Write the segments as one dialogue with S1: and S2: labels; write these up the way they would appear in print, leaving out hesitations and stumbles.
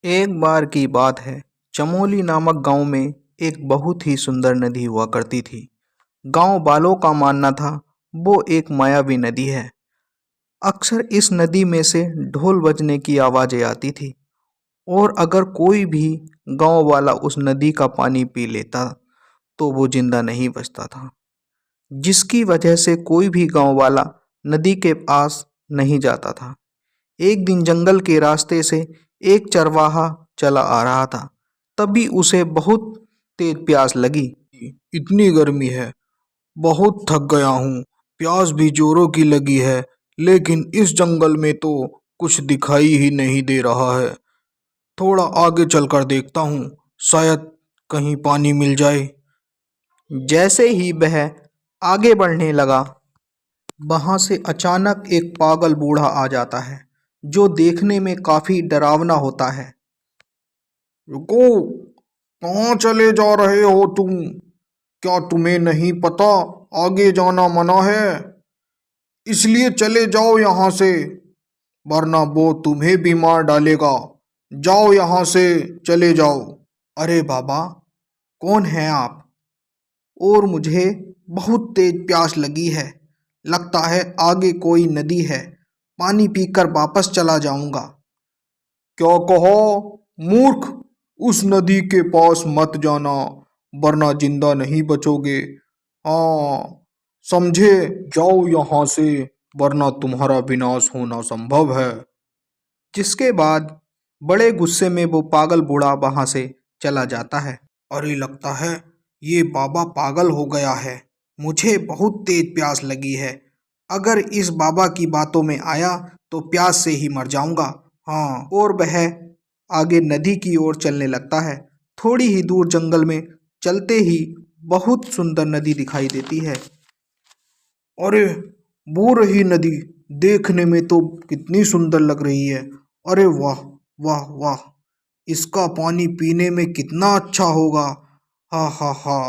S1: एक बार की बात है। चमोली नामक गांव में एक बहुत ही सुंदर नदी हुआ करती थी। गांव वालों का मानना था वो एक मायावी नदी है। अक्सर इस नदी में से ढोल बजने की आवाजें आती थी और अगर कोई भी गांव वाला उस नदी का पानी पी लेता तो वो जिंदा नहीं बचता था, जिसकी वजह से कोई भी गांव वाला नदी के पास नहीं जाता था। एक दिन जंगल के रास्ते से एक चरवाहा चला आ रहा था। तभी उसे बहुत तेज प्यास लगी। इतनी गर्मी है, बहुत थक गया हूँ। प्यास भी जोरों की लगी है, लेकिन इस जंगल में तो कुछ दिखाई ही नहीं दे रहा है। थोड़ा आगे चलकर देखता हूँ, शायद कहीं पानी मिल जाए। जैसे ही वह आगे बढ़ने लगा, वहां से अचानक एक पागल बूढ़ा आ जाता है, जो देखने में काफी डरावना होता है। रुको, कहाँ चले जा रहे हो तुम? क्या तुम्हें नहीं पता आगे जाना मना है? इसलिए चले जाओ यहाँ से, वरना वो तुम्हें भी मार डालेगा। जाओ यहाँ से, चले जाओ। अरे बाबा, कौन है आप? और मुझे बहुत तेज प्यास लगी है। लगता है आगे कोई नदी है, पानी पीकर वापस चला जाऊंगा। क्या कहो मूर्ख? उस नदी के पास मत जाना, वरना जिंदा नहीं बचोगे। हाँ, समझे? जाओ यहाँ से, वरना तुम्हारा विनाश होना संभव है। जिसके बाद बड़े गुस्से में वो पागल बूढ़ा वहां से चला जाता है। अरे, लगता है ये बाबा पागल हो गया है। मुझे बहुत तेज प्यास लगी है। अगर इस बाबा की बातों में आया तो प्यास से ही मर जाऊंगा। हाँ, और वह आगे नदी की ओर चलने लगता है। थोड़ी ही दूर जंगल में चलते ही बहुत सुंदर नदी दिखाई देती है। अरे, वो रही नदी, देखने में तो कितनी सुंदर लग रही है। अरे वाह, वाह वाह, इसका पानी पीने में कितना अच्छा होगा। हा हा हा।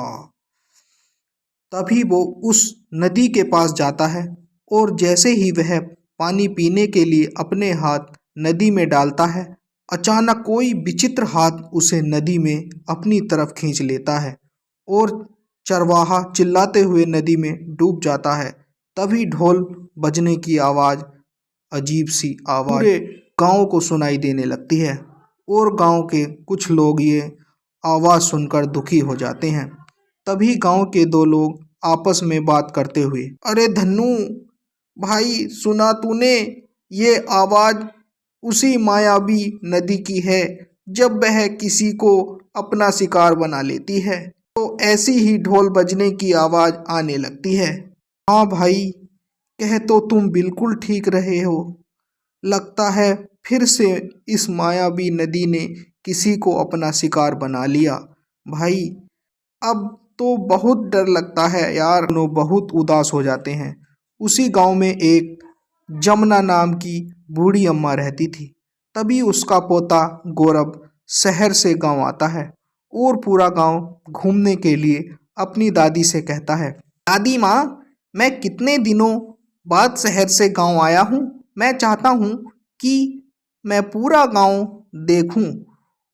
S1: तभी वो उस नदी के पास जाता है और जैसे ही वह पानी पीने के लिए अपने हाथ नदी में डालता है, अचानक कोई विचित्र हाथ उसे नदी में अपनी तरफ खींच लेता है और चरवाहा चिल्लाते हुए नदी में डूब जाता है। तभी ढोल बजने की आवाज़, अजीब सी आवाज़ पूरे गांव को सुनाई देने लगती है और गांव के कुछ लोग ये आवाज़ सुनकर दुखी हो जाते हैं। तभी गांव के दो लोग आपस में बात करते हुए, अरे धन्नू भाई, सुना तूने? ये आवाज़ उसी मायावी नदी की है। जब वह किसी को अपना शिकार बना लेती है तो ऐसी ही ढोल बजने की आवाज़ आने लगती है। हाँ भाई, कह तो तुम बिल्कुल ठीक रहे हो। लगता है फिर से इस मायावी नदी ने किसी को अपना शिकार बना लिया। भाई, अब तो बहुत डर लगता है यार। दोनों बहुत उदास हो जाते हैं। उसी गांव में एक जमुना नाम की बूढ़ी अम्मा रहती थी। तभी उसका पोता गौरव शहर से गांव आता है और पूरा गांव घूमने के लिए अपनी दादी से कहता है, दादी माँ, मैं कितने दिनों बाद शहर से गांव आया हूँ। मैं चाहता हूँ कि मैं पूरा गांव देखूं।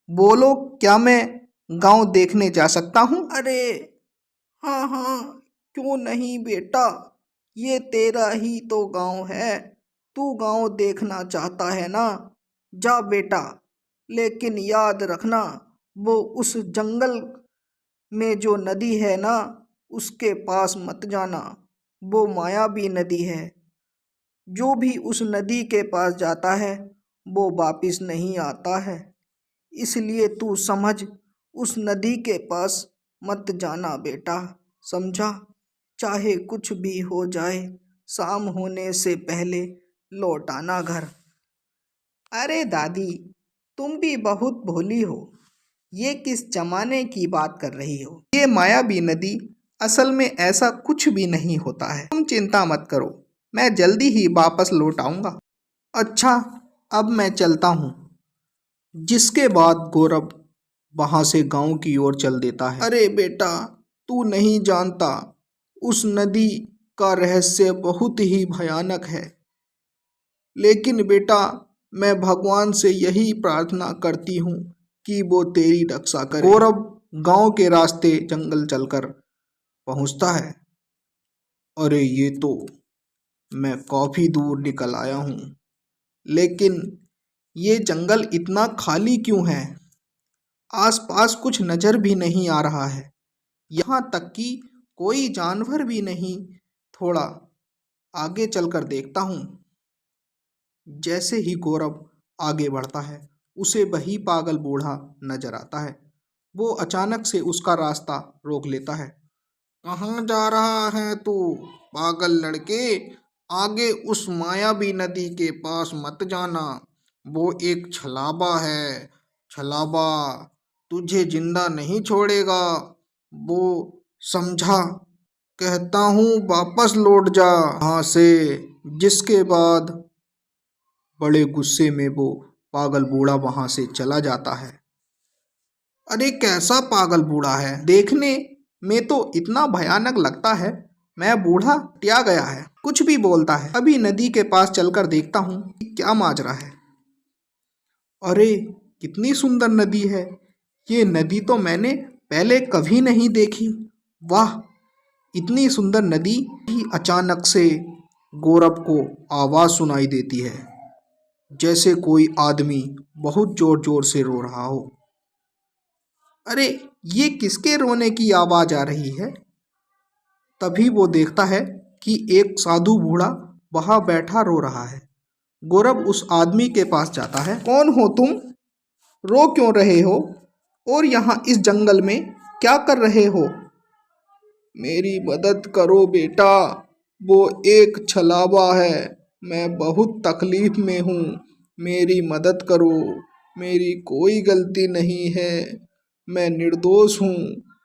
S1: बोलो, क्या मैं गांव देखने जा सकता हूँ? अरे हाँ हाँ, क्यों नहीं बेटा, ये तेरा ही तो गांव है। तू गांव देखना चाहता है ना? जा बेटा, लेकिन याद रखना, वो उस जंगल में जो नदी है ना, उसके पास मत जाना। वो मायावी नदी है। जो भी उस नदी के पास जाता है वो वापिस नहीं आता है। इसलिए तू समझ, उस नदी के पास मत जाना बेटा, समझा? चाहे कुछ भी हो जाए, शाम होने से पहले लौट आना घर। अरे दादी, तुम भी बहुत भोली हो। ये किस जमाने की बात कर रही हो? ये मायावी नदी, असल में ऐसा कुछ भी नहीं होता है। तुम चिंता मत करो, मैं जल्दी ही वापस लौट आऊंगा। अच्छा, अब मैं चलता हूँ। जिसके बाद गौरव वहां से गांव की ओर चल देता है। अरे बेटा, तू नहीं जानता, उस नदी का रहस्य बहुत ही भयानक है। लेकिन बेटा, मैं भगवान से यही प्रार्थना करती हूँ कि वो तेरी रक्षा करे। गौरव गांव के रास्ते जंगल चलकर पहुँचता है। अरे ये तो मैं काफ़ी दूर निकल आया हूँ, लेकिन ये जंगल इतना खाली क्यों है? आसपास कुछ नज़र भी नहीं आ रहा है, यहाँ तक कि कोई जानवर भी नहीं। थोड़ा आगे चलकर देखता हूँ। जैसे ही गौरव आगे बढ़ता है, उसे वही पागल बूढ़ा नजर आता है। वो अचानक से उसका रास्ता रोक लेता है। कहाँ जा रहा है तू, पागल लड़के? आगे उस मायावी नदी के पास मत जाना, वो एक छलाबा है। छलाबा तुझे जिंदा नहीं छोड़ेगा, वो, समझा? कहता हूँ वापस लौट जा यहाँ से। जिसके बाद बड़े गुस्से में वो पागल बूढ़ा वहां से चला जाता है। अरे कैसा पागल बूढ़ा है, देखने में तो इतना भयानक लगता है। मैं बूढ़ा क्या गया है, कुछ भी बोलता है। अभी नदी के पास चलकर देखता हूँ कि क्या माजरा है। अरे कितनी सुंदर नदी है, ये नदी तो मैंने पहले कभी नहीं देखी। वाह, इतनी सुंदर नदी। ही अचानक से गौरव को आवाज़ सुनाई देती है, जैसे कोई आदमी बहुत जोर जोर से रो रहा हो। अरे ये किसके रोने की आवाज़ आ रही है? तभी वो देखता है कि एक साधु बूढ़ा वहाँ बैठा रो रहा है। गौरव उस आदमी के पास जाता है। कौन हो तुम? रो क्यों रहे हो? और यहाँ इस जंगल में क्या कर रहे हो? मेरी मदद करो बेटा, वो एक छलावा है, मैं बहुत तकलीफ में हूँ, मेरी मदद करो, मेरी कोई गलती नहीं है, मैं निर्दोष हूँ,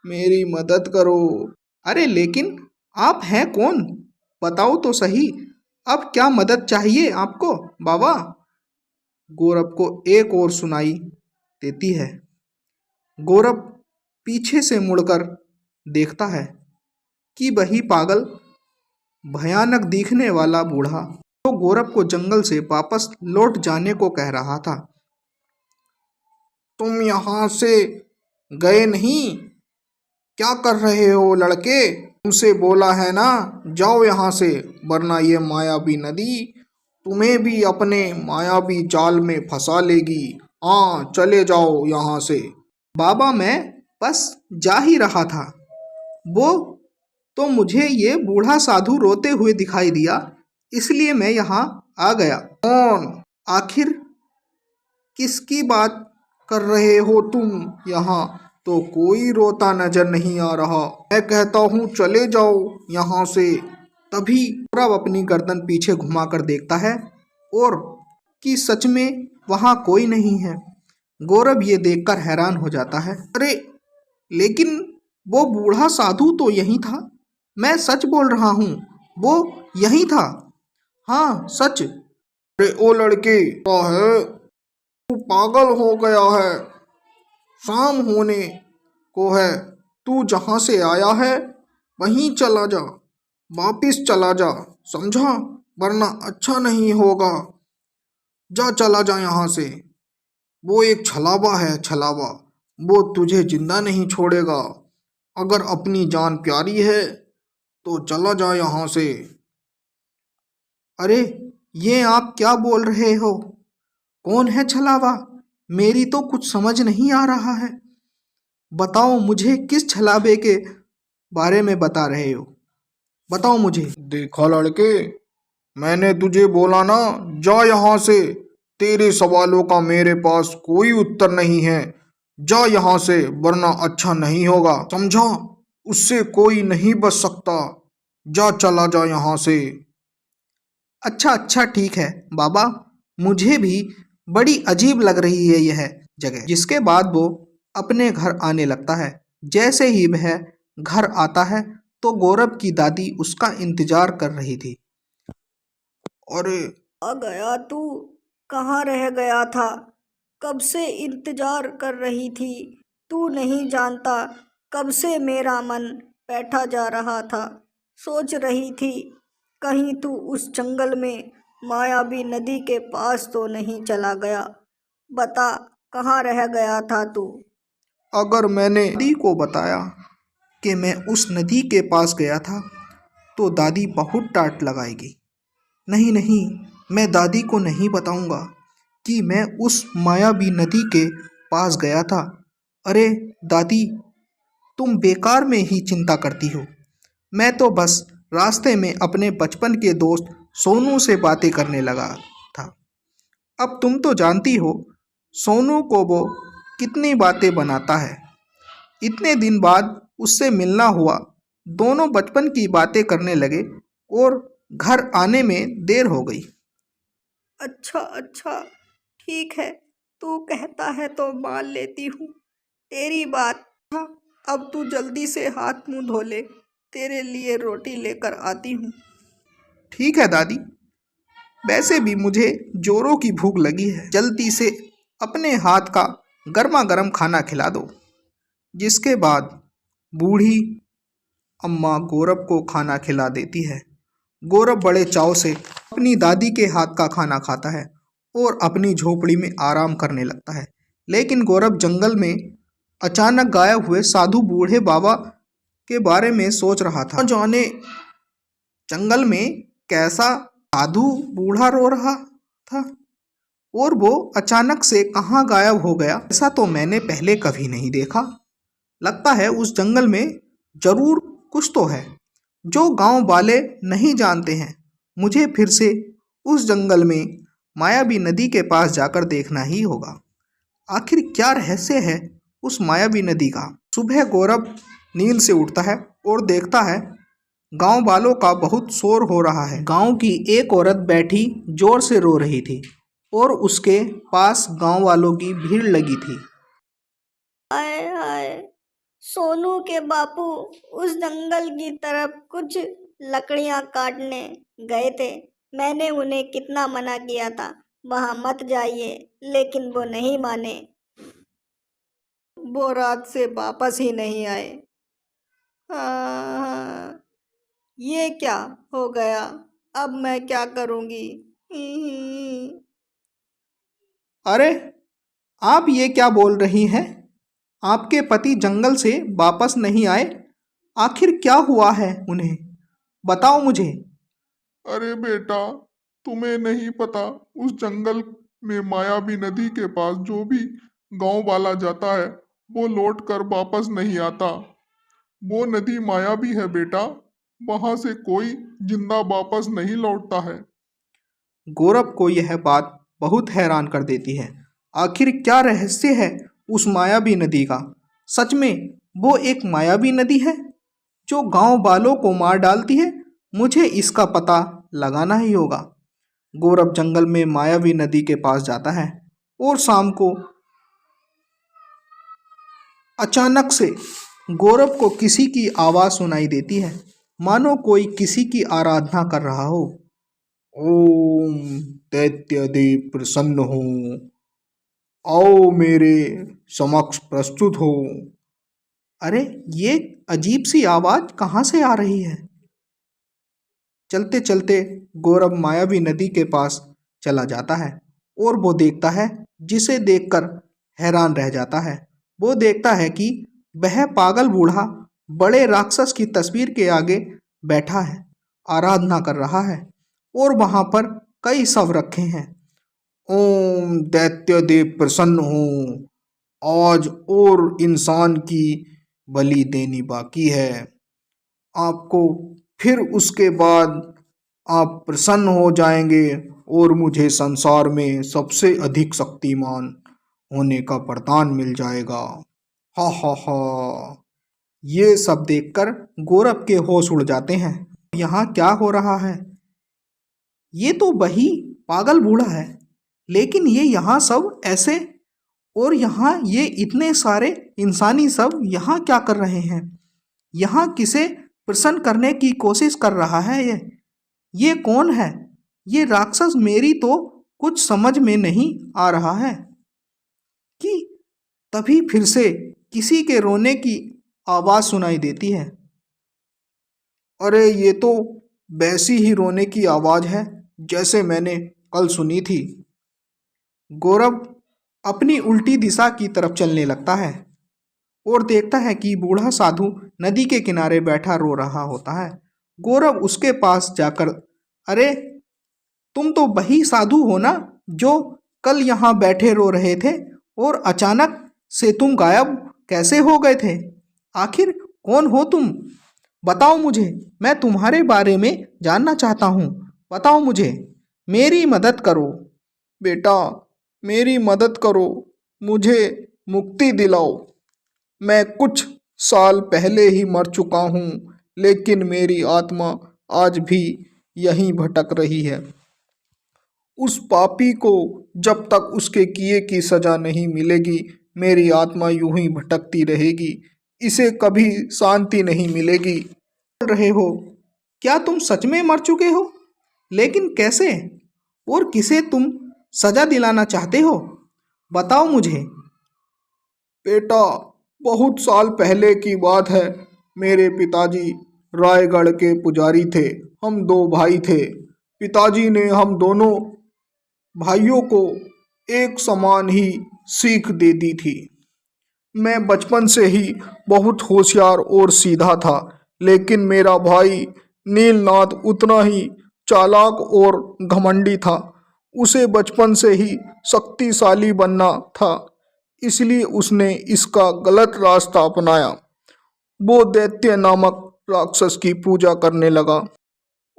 S1: मेरी मदद करो। अरे लेकिन आप हैं कौन? बताओ तो सही, अब क्या मदद चाहिए आपको बाबा? गौरव को एक और सुनाई देती है। गौरव पीछे से मुड़कर देखता है कि वही पागल भयानक दिखने वाला बूढ़ा तो गौरव को जंगल से वापस लौट जाने को कह रहा था। तुम यहाँ से गए नहीं, क्या कर रहे हो लड़के? तुमसे बोला है ना, जाओ यहाँ से, वरना ये मायावी नदी तुम्हें भी अपने मायावी जाल में फंसा लेगी। हाँ चले जाओ यहाँ से। बाबा मैं बस जा ही रहा था, वो तो मुझे ये बूढ़ा साधु रोते हुए दिखाई दिया, इसलिए मैं यहाँ आ गया। कौन? आखिर किसकी बात कर रहे हो तुम? यहाँ तो कोई रोता नजर नहीं आ रहा। मैं कहता हूँ चले जाओ यहाँ से। तभी गौरव अपनी गर्दन पीछे घुमाकर देखता है और कि सच में वहाँ कोई नहीं है। गौरव ये देखकर हैरान हो जाता है। अरे लेकिन वो बूढ़ा साधु तो यही था, मैं सच बोल रहा हूँ, वो यही था। हाँ सच। अरे ओ लड़के, क्या है, तू पागल हो गया है? शाम होने को है, तू जहाँ से आया है वहीं चला जा, वापिस चला जा, समझा? वरना अच्छा नहीं होगा। जा चला जा यहाँ से। वो एक छलावा है, छलावा, वो तुझे जिंदा नहीं छोड़ेगा। अगर अपनी जान प्यारी है तो चला जा यहाँ से। अरे ये आप क्या बोल रहे हो? कौन है छलावा? मेरी तो कुछ समझ नहीं आ रहा है। बताओ मुझे, किस छलावे के बारे में बता रहे हो? बताओ मुझे। देखा लड़के, मैंने तुझे बोला ना, जा यहाँ से। तेरे सवालों का मेरे पास कोई उत्तर नहीं है। जा यहाँ से, वरना अच्छा नहीं होगा, समझा? उससे कोई नहीं बच सकता। जा चला जा यहाँ से। अच्छा अच्छा ठीक है बाबा, मुझे भी बड़ी अजीब लग रही है यह जगह। जिसके बाद वो अपने घर आने लगता है। जैसे ही वह घर आता है तो गौरव की दादी उसका इंतजार कर रही थी। अरे
S2: आ गया तू? कहाँ रह गया था? कब से इंतजार कर रही थी। तू नहीं जानता, कब से मेरा मन बैठा जा रहा था। सोच रही थी कहीं तू उस जंगल में मायावी नदी के पास तो नहीं चला गया? बता, कहाँ रह गया था तू?
S1: अगर मैंने दादी को बताया कि मैं उस नदी के पास गया था तो दादी बहुत डांट लगाएगी। नहीं नहीं, मैं दादी को नहीं बताऊंगा कि मैं उस मायावी नदी के पास गया था। अरे दादी, तुम बेकार में ही चिंता करती हो। मैं तो बस रास्ते में अपने बचपन के दोस्त सोनू से बातें करने लगा था। अब तुम तो जानती हो सोनू को वो कितनी बातें बनाता है। इतने दिन बाद उससे मिलना हुआ, दोनों बचपन की बातें करने लगे और घर आने में देर हो गई।
S2: अच्छा अच्छा, ठीक है, तू कहता है तो मान लेती हूँ तेरी बात। हाँ, अब तू जल्दी से हाथ मुंह धो ले, तेरे लिए रोटी लेकर आती हूँ।
S1: ठीक है दादी, वैसे भी मुझे जोरों की भूख लगी है। जल्दी से अपने हाथ का गर्मा गर्म खाना खिला दो। जिसके बाद बूढ़ी अम्मा गौरव को खाना खिला देती है। गौरव बड़े चाव से अपनी दादी के हाथ का खाना खाता है और अपनी झोपड़ी में आराम करने लगता है। लेकिन गौरव जंगल में अचानक गायब हुए साधु बूढ़े बाबा के बारे में सोच रहा था। न जाने जंगल में कैसा साधु बूढ़ा रो रहा था और वो अचानक से कहाँ गायब हो गया, ऐसा तो मैंने पहले कभी नहीं देखा। लगता है उस जंगल में जरूर कुछ तो है जो गांव वाले नहीं जानते हैं। मुझे फिर से उस जंगल में मायावी नदी के पास जाकर देखना ही होगा। आखिर क्या रहस्य है उस मायावी नदी का। सुबह गौरव नींद से उठता है और देखता है गांव वालों का बहुत शोर हो रहा है। गांव की एक औरत बैठी जोर से रो रही थी और उसके पास गांव वालों की भीड़ लगी थी।
S2: हाय हाय, सोनू के बापू उस जंगल की तरफ कुछ लकड़ियां काटने गए थे। मैंने उन्हें कितना मना किया था वहां मत जाइए, लेकिन वो नहीं माने। वो रात से वापस ही नहीं आए। हाँ, ये क्या हो गया? अब मैं क्या करूँगी?
S1: अरे, आप ये क्या बोल रही हैं? आपके पति जंगल से वापस नहीं आए? आखिर क्या हुआ है उन्हें? बताओ मुझे।
S3: अरे बेटा, तुम्हें नहीं पता, उस जंगल में मायावी नदी के पास जो भी गांव वाला जाता है वो लौट कर वापस नहीं आता। वो नदी मायावी है बेटा, वहां से कोई जिंदा वापस नहीं लौटता है।
S1: गौरव को यह बात बहुत हैरान कर देती है। आखिर क्या रहस्य है उस मायावी नदी का? सच में वो एक मायावी नदी है जो गांव वालों को मार डालती है? मुझे इसका पता लगाना ही होगा। गौरव जंगल में मायावी नदी के पास जाता है और शाम को अचानक से गौरव को किसी की आवाज़ सुनाई देती है, मानो कोई किसी की आराधना कर रहा हो। ओम दैत्यदेव प्रसन्न हो, आओ मेरे समक्ष प्रस्तुत हो। अरे, ये अजीब सी आवाज़ कहाँ से आ रही है? चलते चलते गौरव मायावी नदी के पास चला जाता है और वो देखता है, जिसे देखकर हैरान रह जाता है। वो देखता है कि वह पागल बूढ़ा बड़े राक्षस की तस्वीर के आगे बैठा है, आराधना कर रहा है और वहाँ पर कई शव रखे हैं। ओम दैत्यदेव प्रसन्न हो, आज और इंसान की बलि देनी बाकी है। आपको फिर उसके बाद आप प्रसन्न हो जाएंगे और मुझे संसार में सबसे अधिक शक्तिमान होने का वरदान मिल जाएगा। हा हा हा। ये सब देखकर गौरव के होश उड़ जाते हैं। यहाँ क्या हो रहा है? ये तो वही पागल बूढ़ा है, लेकिन ये यहाँ सब ऐसे, और यहाँ ये इतने सारे इंसानी सब यहाँ क्या कर रहे हैं? यहाँ किसे प्रसन्न करने की कोशिश कर रहा है ये कौन है? ये राक्षस मेरी तो कुछ समझ में नहीं आ रहा है। कि तभी फिर से किसी के रोने की आवाज़ सुनाई देती है। अरे, ये तो वैसी ही रोने की आवाज़ है जैसे मैंने कल सुनी थी। गौरव अपनी उल्टी दिशा की तरफ चलने लगता है और देखता है कि बूढ़ा साधु नदी के किनारे बैठा रो रहा होता है। गौरव उसके पास जाकर, अरे तुम तो वही साधु हो ना जो कल यहाँ बैठे रो रहे थे, और अचानक से तुम गायब कैसे हो गए थे? आखिर कौन हो तुम? बताओ मुझे, मैं तुम्हारे बारे में जानना चाहता हूँ। बताओ मुझे, मेरी मदद करो। बेटा, मेरी मदद करो, मुझे मुक्ति दिलाओ। मैं कुछ साल पहले ही मर चुका हूँ, लेकिन मेरी आत्मा आज भी यहीं भटक रही है। उस पापी को जब तक उसके किए की सजा नहीं मिलेगी, मेरी आत्मा यूं ही भटकती रहेगी। इसे कभी शांति नहीं मिलेगी। बोल रहे हो? क्या तुम सच में मर चुके हो? लेकिन कैसे? और किसे तुम सजा दिलाना चाहते हो? बताओ मुझे। बेटा, बहुत साल पहले की बात है। मेरे पिताजी रायगढ़ के पुजारी थे। हम दो भाई थे। पिताजी ने हम दोनों भाइयों को एक समान ही सीख दे दी थी। मैं बचपन से ही बहुत होशियार और सीधा था, लेकिन मेरा भाई नीलनाथ उतना ही चालाक और घमंडी था। उसे बचपन से ही शक्तिशाली बनना था, इसलिए उसने इसका गलत रास्ता अपनाया। वो दैत्य नामक राक्षस की पूजा करने लगा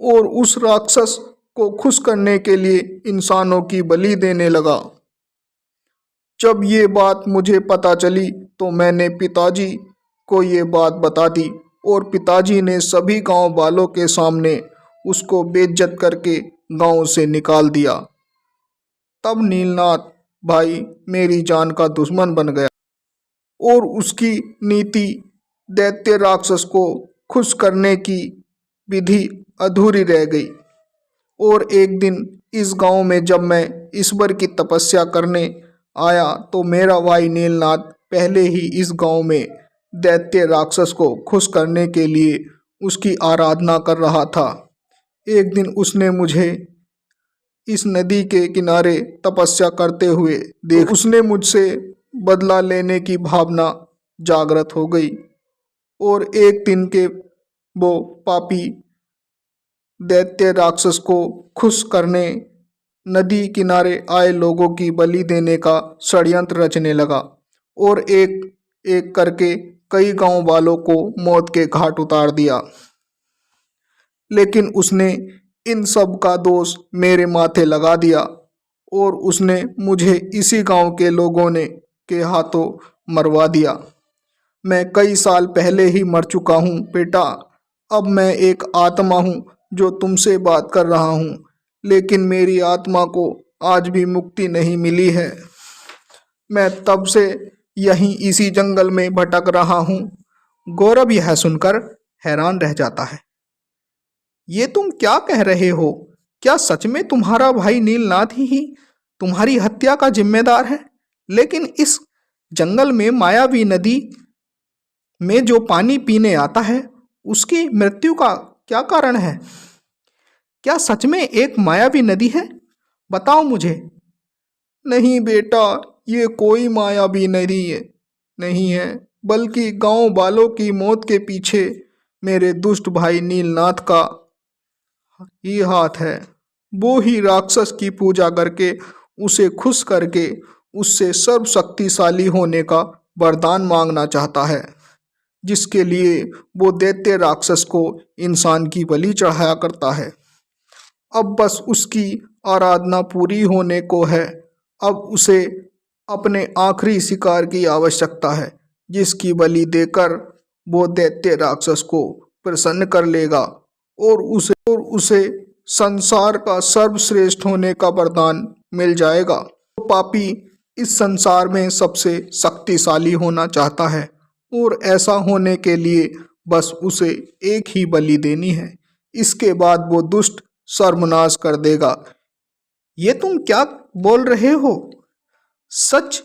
S1: और उस राक्षस को खुश करने के लिए इंसानों की बलि देने लगा। जब ये बात मुझे पता चली तो मैंने पिताजी को ये बात बता दी, और पिताजी ने सभी गांव वालों के सामने उसको बेइज्जत करके गांव से निकाल दिया। तब नीलनाथ भाई मेरी जान का दुश्मन बन गया और उसकी नीति दैत्य राक्षस को खुश करने की विधि अधूरी रह गई। और एक दिन इस गांव में जब मैं ईश्वर की तपस्या करने आया तो मेरा भाई नीलनाथ पहले ही इस गांव में दैत्य राक्षस को खुश करने के लिए उसकी आराधना कर रहा था। एक दिन उसने मुझे इस नदी के किनारे तपस्या करते हुए देख, उसने मुझसे बदला लेने की भावना जागृत हो गई और एक दिन के वो पापी दैत्य राक्षस को खुश करने नदी किनारे आए लोगों की बलि देने का षड्यंत्र रचने लगा और एक एक करके कई गांव वालों को मौत के घाट उतार दिया। लेकिन उसने इन सब का दोष मेरे माथे लगा दिया और उसने मुझे इसी गांव के लोगों ने के हाथों मरवा दिया। मैं कई साल पहले ही मर चुका हूँ बेटा। अब मैं एक आत्मा हूँ जो तुमसे बात कर रहा हूँ, लेकिन मेरी आत्मा को आज भी मुक्ति नहीं मिली है। मैं तब से यहीं इसी जंगल में भटक रहा हूँ। गौरव यह सुनकर हैरान रह जाता है। ये तुम क्या कह रहे हो? क्या सच में तुम्हारा भाई नीलनाथ ही तुम्हारी हत्या का जिम्मेदार है? लेकिन इस जंगल में मायावी नदी में जो पानी पीने आता है, उसकी मृत्यु का क्या कारण है? क्या सच में एक मायावी नदी है? बताओ मुझे। नहीं बेटा, ये कोई मायावी नदी नहीं है, बल्कि गांव वालों की मौत के पीछे मेरे दुष्ट भाई नीलनाथ का ही हाथ है। वो ही राक्षस की पूजा करके उसे खुश करके उससे सर्वशक्तिशाली होने का वरदान मांगना चाहता है, जिसके लिए वो दैत्य राक्षस को इंसान की बलि चढ़ाया करता है। अब बस उसकी आराधना पूरी होने को है। अब उसे अपने आखिरी शिकार की आवश्यकता है, जिसकी बलि देकर वो दैत्य राक्षस को प्रसन्न कर लेगा और उसे संसार का सर्वश्रेष्ठ होने का वरदान मिल जाएगा। तो पापी इस संसार में सबसे शक्तिशाली होना चाहता है और ऐसा होने के लिए बस उसे एक ही बलि देनी है। इसके बाद वो दुष्ट सर्वनाश कर देगा। ये तुम क्या बोल रहे हो? सच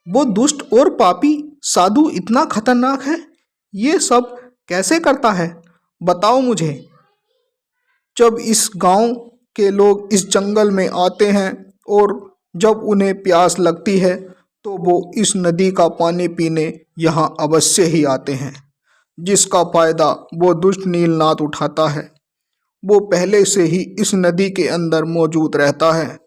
S1: वो दुष्ट और पापी साधु इतना खतरनाक है? ये सब कैसे करता है? बताओ मुझे। जब इस गांव के लोग इस जंगल में आते हैं और जब उन्हें प्यास लगती है तो वो इस नदी का पानी पीने यहाँ अवश्य ही आते हैं, जिसका फायदा वो दुष्ट नीलनाथ उठाता है। वो पहले से ही इस नदी के अंदर मौजूद रहता है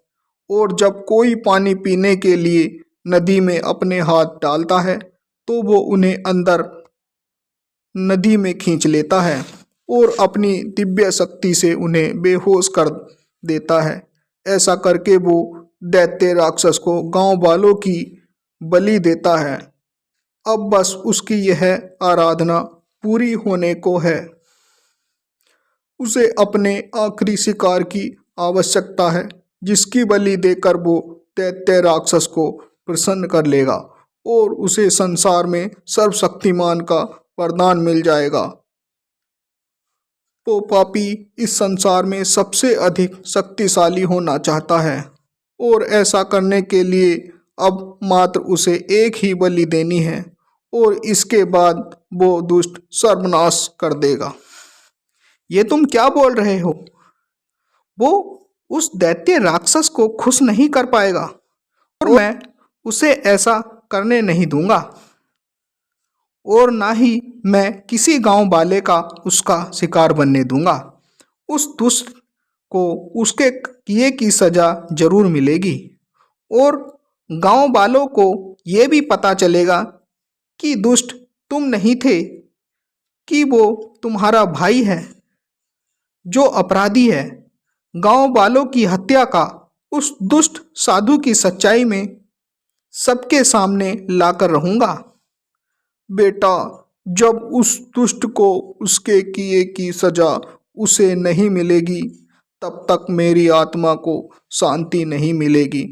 S1: और जब कोई पानी पीने के लिए नदी में अपने हाथ डालता है तो वो उन्हें अंदर नदी में खींच लेता है और अपनी दिव्य शक्ति से उन्हें बेहोश कर देता है। ऐसा करके वो दैत्य राक्षस को गांव वालों की बलि देता है। अब बस उसकी यह आराधना पूरी होने को है। उसे अपने आखिरी शिकार की आवश्यकता है, जिसकी बलि देकर वो दैत्य राक्षस को प्रसन्न कर लेगा और उसे संसार में सर्वशक्तिमान का वरदान मिल जाएगा। वो पापी इस संसार में सबसे अधिक शक्तिशाली होना चाहता है और ऐसा करने के लिए अब मात्र उसे एक ही बलि देनी है और इसके बाद वो दुष्ट सर्वनाश कर देगा। ये तुम क्या बोल रहे हो? वो उस दैत्य राक्षस को खुश नहीं कर पाएगा और मैं उसे ऐसा करने नहीं दूंगा और ना ही मैं किसी गांव वाले का उसका शिकार बनने दूंगा। उस दुष्ट को उसके किए की सजा जरूर मिलेगी और गांव वालों को ये भी पता चलेगा कि दुष्ट तुम नहीं थे, कि वो तुम्हारा भाई है जो अपराधी है। गांव वालों की हत्या का उस दुष्ट साधु की सच्चाई में सबके सामने लाकर रहूंगा। बेटा, जब उस दुष्ट को उसके किए की सजा उसे नहीं मिलेगी तब तक मेरी आत्मा को शांति नहीं मिलेगी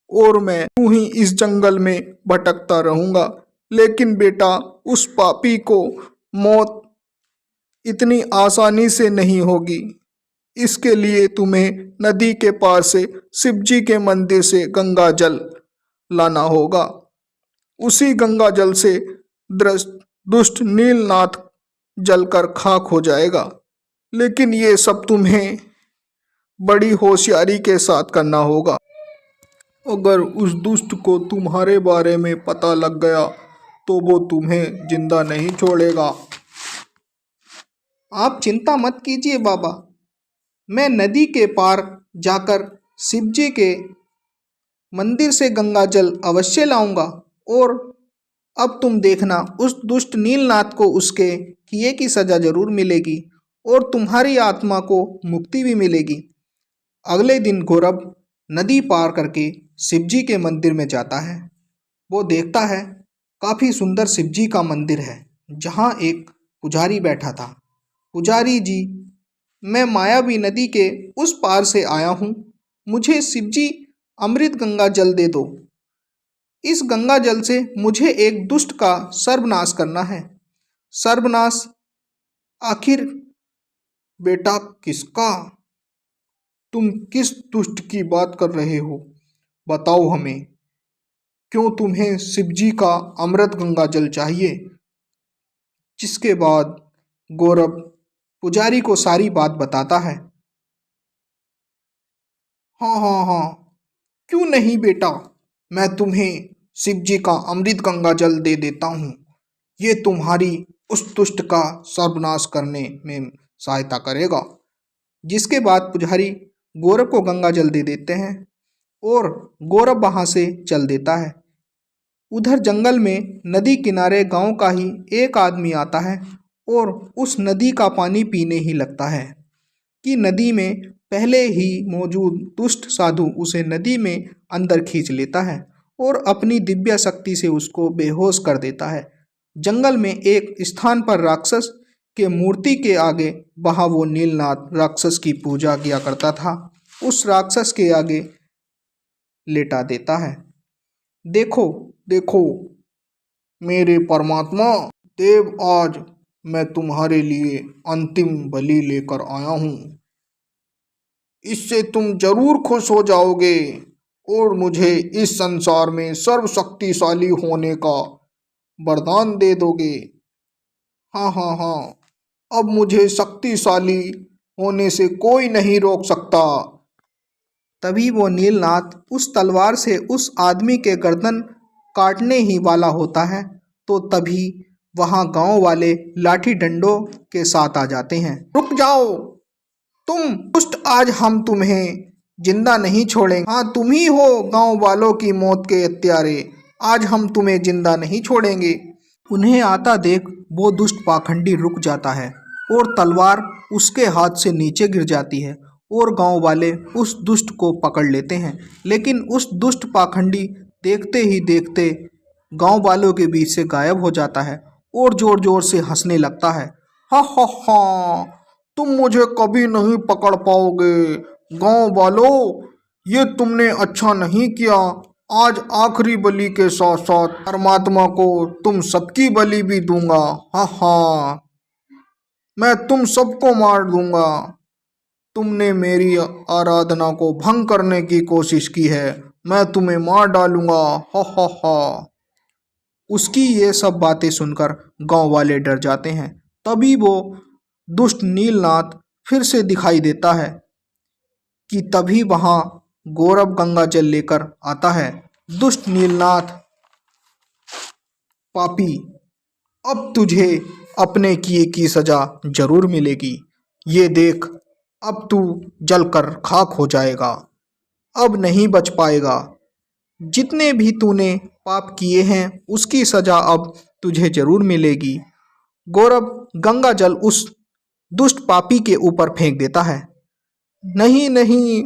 S1: और मैं यूं ही इस जंगल में भटकता रहूंगा। लेकिन बेटा, उस पापी को मौत इतनी आसानी से नहीं होगी। इसके लिए तुम्हें नदी के पार से शिवजी के मंदिर से गंगा जल लाना होगा। उसी गंगा जल से दुष्ट नीलनाथ जलकर खाक हो जाएगा। लेकिन ये सब तुम्हें बड़ी होशियारी के साथ करना होगा। अगर उस दुष्ट को तुम्हारे बारे में पता लग गया तो वो तुम्हें जिंदा नहीं छोड़ेगा। आप चिंता मत कीजिए बाबा, मैं नदी के पार जाकर शिवजी के मंदिर से गंगा जल अवश्य लाऊंगा और अब तुम देखना, उस दुष्ट नीलनाथ को उसके किए की सजा जरूर मिलेगी और तुम्हारी आत्मा को मुक्ति भी मिलेगी। अगले दिन गौरव नदी पार करके शिवजी के मंदिर में जाता है। वो देखता है काफ़ी सुंदर शिवजी का मंदिर है, जहाँ एक पुजारी बैठा था। पुजारी जी, मैं मायावी नदी के उस पार से आया हूँ, मुझे शिवजी अमृत गंगा जल दे दो। इस गंगा जल से मुझे एक दुष्ट का सर्वनाश करना है। सर्वनाश? आखिर बेटा किसका? तुम किस दुष्ट की बात कर रहे हो? बताओ हमें, क्यों तुम्हें शिवजी का अमृत गंगा जल चाहिए? जिसके बाद गौरव पुजारी को सारी बात बताता है। हाँ हाँ हाँ, क्यों नहीं बेटा, मैं तुम्हें शिवजी का अमृत गंगा जल दे देता हूँ। ये तुम्हारी उस दुष्ट का सर्वनाश करने में सहायता करेगा। जिसके बाद पुजारी गौरव को गंगा जल दे देते हैं और गौरव वहाँ से चल देता है। उधर जंगल में नदी किनारे गांव का ही एक आदमी आता है और उस नदी का पानी पीने ही लगता है कि नदी में पहले ही मौजूद दुष्ट साधु उसे नदी में अंदर खींच लेता है और अपनी दिव्य शक्ति से उसको बेहोश कर देता है। जंगल में एक स्थान पर राक्षस के मूर्ति के आगे, वहाँ वो नीलनाथ राक्षस की पूजा किया करता था, उस राक्षस के आगे लेटा देता है। देखो देखो मेरे परमात्मा देव, आज मैं तुम्हारे लिए अंतिम बलि लेकर आया हूँ। इससे तुम जरूर खुश हो जाओगे और मुझे इस संसार में सर्वशक्तिशाली होने का वरदान दे दोगे। हाँ हाँ हाँ, अब मुझे शक्तिशाली होने से कोई नहीं रोक सकता। तभी वो नीलनाथ उस तलवार से उस आदमी के गर्दन काटने ही वाला होता है, तो तभी वहाँ गांव वाले लाठी डंडों के साथ आ जाते हैं। रुक जाओ तुम दुष्ट, आज हम तुम्हें जिंदा नहीं छोड़ेंगे। हाँ, तुम ही हो गांव वालों की मौत के हत्यारे, आज हम तुम्हें जिंदा नहीं छोड़ेंगे। उन्हें आता देख वो दुष्ट पाखंडी रुक जाता है और तलवार उसके हाथ से नीचे गिर जाती है और गांव वाले उस दुष्ट को पकड़ लेते हैं। लेकिन उस दुष्ट पाखंडी देखते ही देखते गांव वालों के बीच से गायब हो जाता है और जोर जोर से हंसने लगता है। हा हा हा, तुम मुझे कभी नहीं पकड़ पाओगे गांव वालों, ये तुमने अच्छा नहीं किया। आज आखिरी बलि के साथ साथ परमात्मा को तुम सबकी बलि भी दूंगा। हा हा, मैं तुम सबको मार दूंगा। तुमने मेरी आराधना को भंग करने की कोशिश की है, मैं तुम्हें मार डालूंगा। हा हा हा। उसकी ये सब बातें सुनकर गांव वाले डर जाते हैं। तभी वो दुष्ट नीलनाथ फिर से दिखाई देता है कि तभी वहां गौरव गंगा जल लेकर आता है। दुष्ट नीलनाथ, पापी, अब तुझे अपने किए की सजा जरूर मिलेगी। ये देख, अब तू जलकर खाक हो जाएगा, अब नहीं बच पाएगा। जितने भी तूने पाप किए हैं उसकी सजा अब तुझे जरूर मिलेगी। गौरव गंगा जल उस दुष्ट पापी के ऊपर फेंक देता है। नहीं नहीं,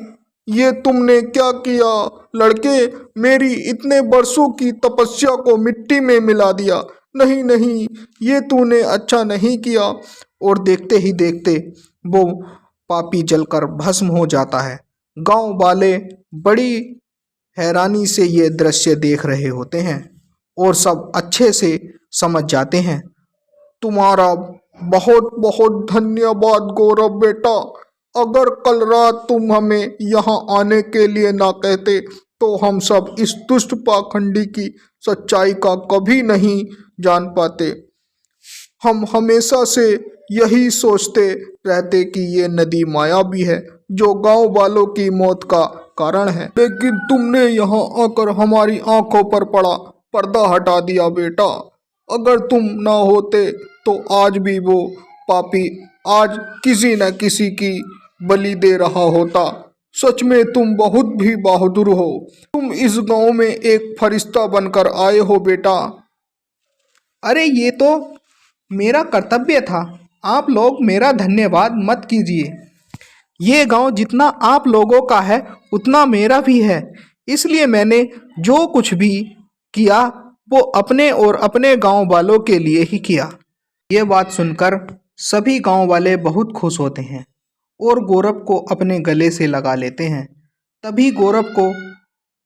S1: ये तुमने क्या किया लड़के, मेरी इतने बरसों की तपस्या को मिट्टी में मिला दिया। नहीं नहीं, ये तूने अच्छा नहीं किया। और देखते ही देखते वो पापी जलकर भस्म हो जाता है। गांव वाले बड़ी हैरानी से ये दृश्य देख रहे होते हैं और सब अच्छे से समझ जाते हैं। तुम्हारा बहुत बहुत धन्यवाद गौरव बेटा, अगर कल रात तुम हमें यहाँ आने के लिए ना कहते तो हम सब इस दुष्ट पाखंडी की सच्चाई का कभी नहीं जान पाते। हम हमेशा से यही सोचते रहते कि ये नदी मायावी है जो गांव वालों की मौत का कारण है, लेकिन तुमने यहाँ आकर हमारी आंखों पर पड़ा पर्दा हटा दिया बेटा। अगर तुम ना होते तो आज भी वो पापी आज किसी न किसी की बलि दे रहा होता। सच में तुम बहुत भी बहादुर हो, तुम इस गांव में एक फरिश्ता बनकर आए हो बेटा। अरे ये तो मेरा कर्तव्य था, आप लोग मेरा धन्यवाद मत कीजिए। ये गांव जितना आप लोगों का है उतना मेरा भी है, इसलिए मैंने जो कुछ भी किया वो अपने और अपने गांव वालों के लिए ही किया। ये बात सुनकर सभी गांव वाले बहुत खुश होते हैं और गौरव को अपने गले से लगा लेते हैं। तभी गौरव को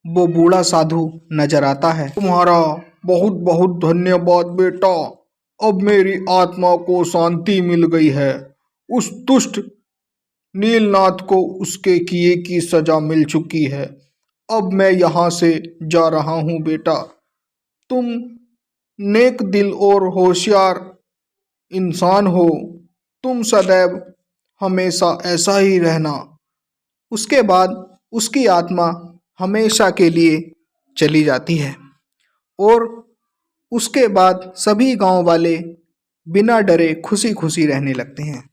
S1: वो बूढ़ा साधु नजर आता है। तुम्हारा बहुत बहुत धन्यवाद बेटा, अब मेरी आत्मा को शांति मिल गई है। उस दुष्ट नीलनाथ को उसके किए की सजा मिल चुकी है। अब मैं यहाँ से जा रहा हूँ बेटा। तुम नेक दिल और होशियार इंसान हो, तुम सदैव हमेशा ऐसा ही रहना। उसके बाद उसकी आत्मा हमेशा के लिए चली जाती है और उसके बाद सभी गांव वाले बिना डरे खुशी खुशी रहने लगते हैं।